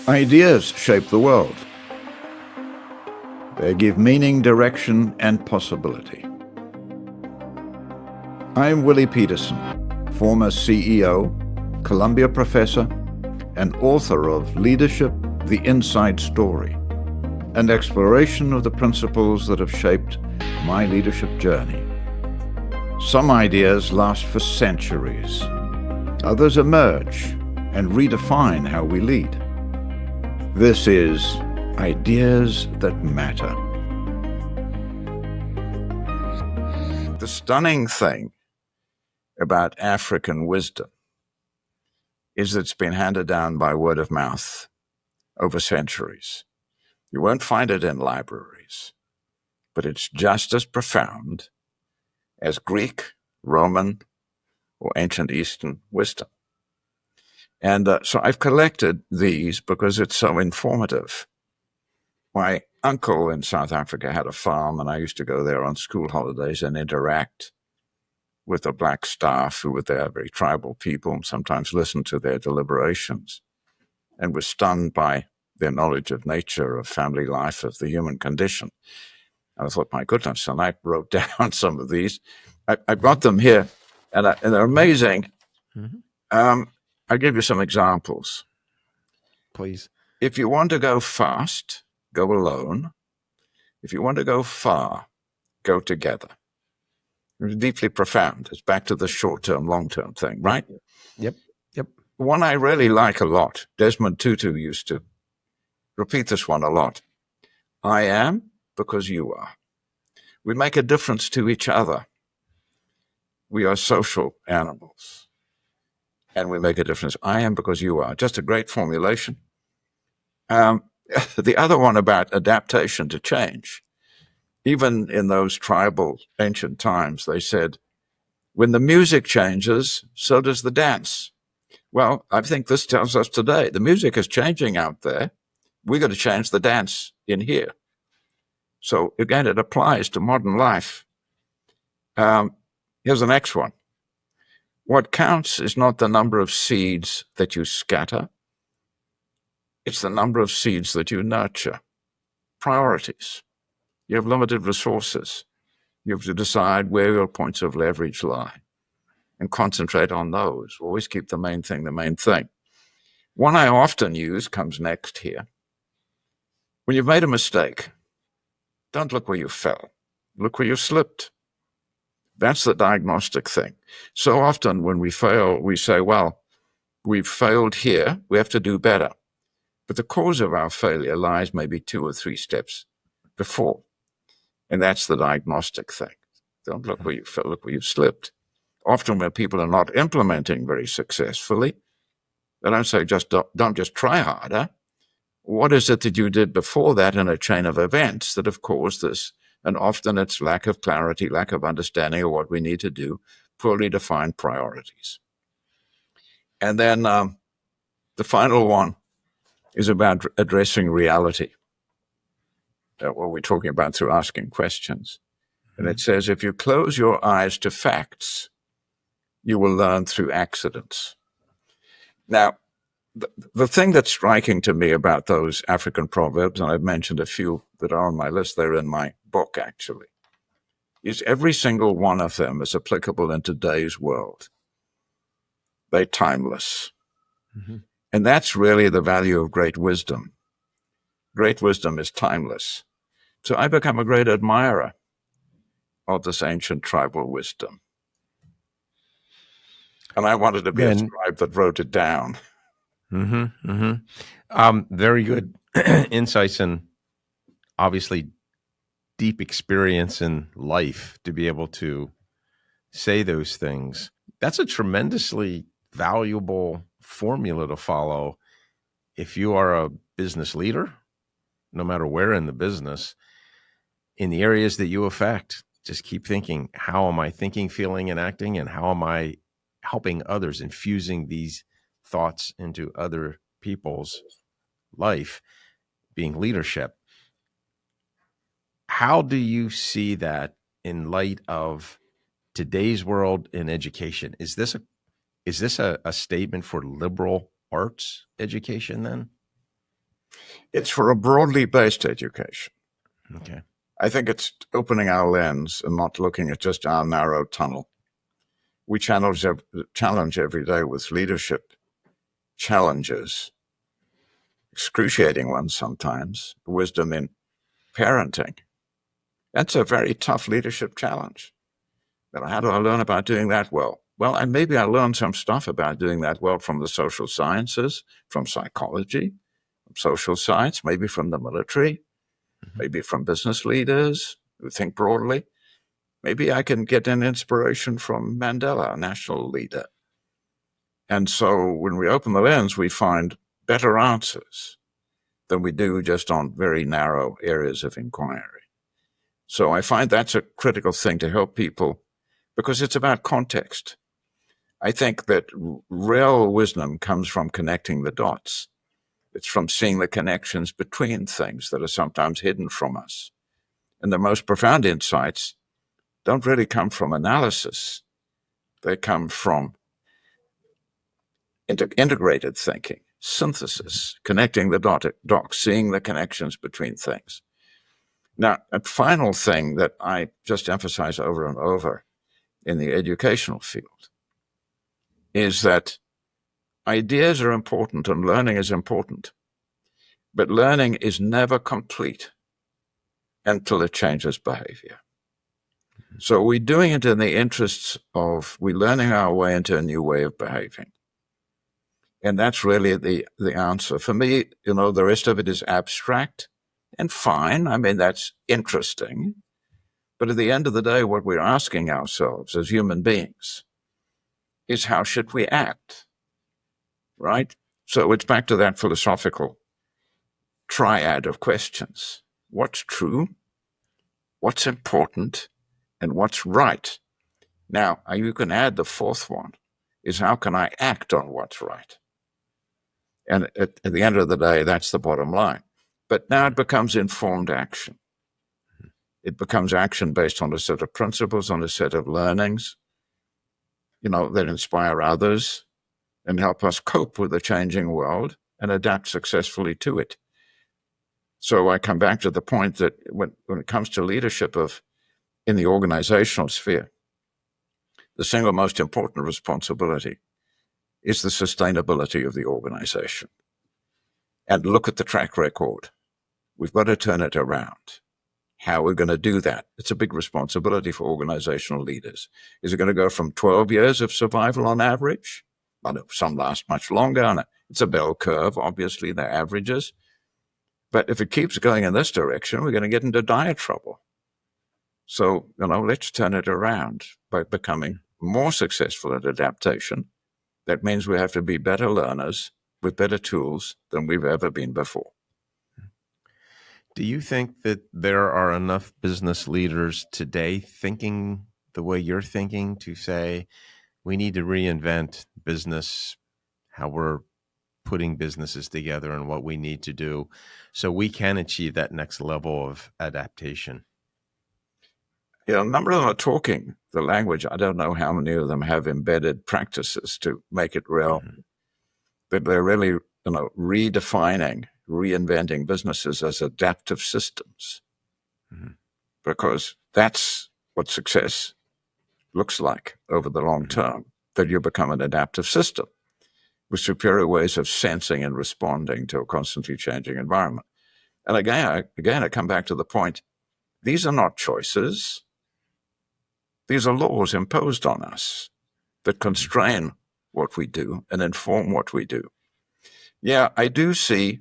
Ideas shape the world. They give meaning, direction, and possibility. I'm Willie Pietersen, former CEO, Columbia professor, and author of Leadership, The Inside Story, an exploration of the principles that have shaped my leadership journey. Some ideas last for centuries. Others emerge and redefine how we lead. This is Ideas That Matter. The stunning thing about African wisdom is that it's been handed down by word of mouth over centuries. You won't find it in libraries, but it's just as profound as Greek, Roman, or ancient Eastern wisdom. And so I've collected these because it's so informative. My uncle in South Africa had a farm, and I used to go there on school holidays and interact with the black staff who were there, very tribal people, and sometimes listen to their deliberations, and was stunned by their knowledge of nature, of family life, of the human condition. And I thought, my goodness, and I wrote down some of these. I've got them here, and they're amazing. Mm-hmm. I'll give you some examples. Please. If you want to go fast, go alone. If you want to go far, go together. It's deeply profound. It's back to the short-term, long-term thing, right? Yep. One I really like a lot, Desmond Tutu used to repeat this one a lot. I am because you are. We make a difference to each other. We are social animals, and we make a difference. I am because you are. Just a great formulation. The other one about adaptation to change. Even in those tribal ancient times, they said, when the music changes, so does the dance. Well, I think this tells us today, the music is changing out there. We've got to change the dance in here. So again, it applies to modern life. Here's the next one. What counts is not the number of seeds that you scatter. It's the number of seeds that you nurture. Priorities. You have limited resources. You have to decide where your points of leverage lie and concentrate on those. Always keep the main thing the main thing. One I often use comes next here. When you've made a mistake, don't look where you fell. Look where you slipped. That's the diagnostic thing. So often when we fail, we say, well, we've failed here. We have to do better. But the cause of our failure lies maybe 2 or 3 steps before. And that's the diagnostic thing. Don't look where you fell, look where you've slipped. Often when people are not implementing very successfully, they don't say, don't just try harder. What is it that you did before that in a chain of events that have caused this? And often it's lack of clarity, lack of understanding of what we need to do, poorly defined priorities. And then the final one is about addressing reality. What we're talking about through asking questions. And it says, if you close your eyes to facts, you will learn through accidents. Now, the thing that's striking to me about those African proverbs, and I've mentioned a few that are on my list, they're in my book actually, is every single one of them is applicable in today's world. They're timeless. Mm-hmm. And that's really the value of great wisdom. Great wisdom is timeless. So I become a great admirer of this ancient tribal wisdom. And I wanted to be a scribe that wrote it down. Mm-hmm, very good insights and obviously deep experience in life to be able to say those things. That's a tremendously valuable formula to follow if you are a business leader, no matter where in the business, in the areas that you affect. Just keep thinking, how am I thinking, feeling, and acting, and how am I helping others, infusing these thoughts into other people's life, being leadership. How do you see that in light of today's world in education? Is this a statement for liberal arts education then? It's for a broadly based education. Okay. I think it's opening our lens and not looking at just our narrow tunnel. We challenge every day with leadership challenges, excruciating ones sometimes, wisdom in parenting. That's a very tough leadership challenge. But how do I learn about doing that well? Well, and maybe I learned some stuff about doing that well from the social sciences, from psychology, from social science, maybe from the military, maybe from business leaders who think broadly. Maybe I can get an inspiration from Mandela, a national leader. And so when we open the lens, we find better answers than we do just on very narrow areas of inquiry. So I find that's a critical thing to help people because it's about context. I think that real wisdom comes from connecting the dots. It's from seeing the connections between things that are sometimes hidden from us. And the most profound insights don't really come from analysis. They come from integrated thinking, synthesis, connecting the dots, seeing the connections between things. Now, a final thing that I just emphasize over and over in the educational field is that ideas are important and learning is important, but learning is never complete until it changes behavior. So we're doing it in the interests of we're learning our way into a new way of behaving. And that's really the answer. For me, the rest of it is abstract and fine. I mean, that's interesting. But at the end of the day, what we're asking ourselves as human beings is how should we act, right? So it's back to that philosophical triad of questions. What's true? What's important? And what's right? Now, you can add the fourth one, is how can I act on what's right? And at the end of the day, that's the bottom line. But now it becomes informed action. It becomes action based on a set of principles, on a set of learnings, that inspire others and help us cope with the changing world and adapt successfully to it. So I come back to the point that when it comes to leadership in the organizational sphere, the single most important responsibility is the sustainability of the organization. And look at the track record. We've got to turn it around. How we're going to do that? It's a big responsibility for organizational leaders. Is it going to go from 12 years of survival on average? Well, some last much longer. And it's a bell curve, obviously, they're averages. But if it keeps going in this direction, we're going to get into dire trouble. So, let's turn it around by becoming more successful at adaptation. That means we have to be better learners with better tools than we've ever been before. Do you think that there are enough business leaders today thinking the way you're thinking to say we need to reinvent business, how we're putting businesses together and what we need to do so we can achieve that next level of adaptation? A number of them are talking the language. I don't know how many of them have embedded practices to make it real. Mm-hmm. But they're really, redefining, reinventing businesses as adaptive systems. Mm-hmm. Because that's what success looks like over the long term, that you become an adaptive system with superior ways of sensing and responding to a constantly changing environment. And again, I come back to the point, these are not choices. These are laws imposed on us that constrain what we do and inform what we do. Yeah, I do see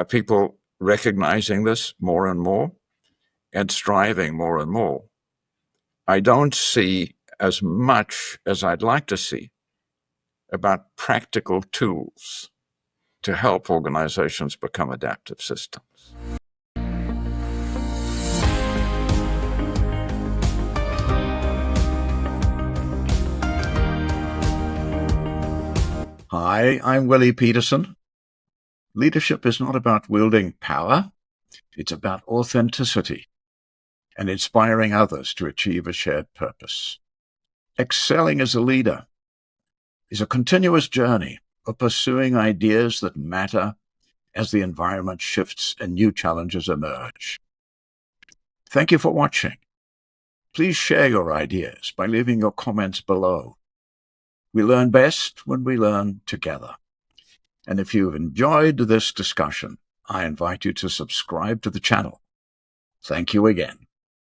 people recognizing this more and more and striving more and more. I don't see as much as I'd like to see about practical tools to help organizations become adaptive systems. Hi, I'm Willie Pietersen. Leadership is not about wielding power. It's about authenticity and inspiring others to achieve a shared purpose. Excelling as a leader is a continuous journey of pursuing ideas that matter as the environment shifts and new challenges emerge. Thank you for watching. Please share your ideas by leaving your comments below. We learn best when we learn together. And if you've enjoyed this discussion, I invite you to subscribe to the channel. Thank you again.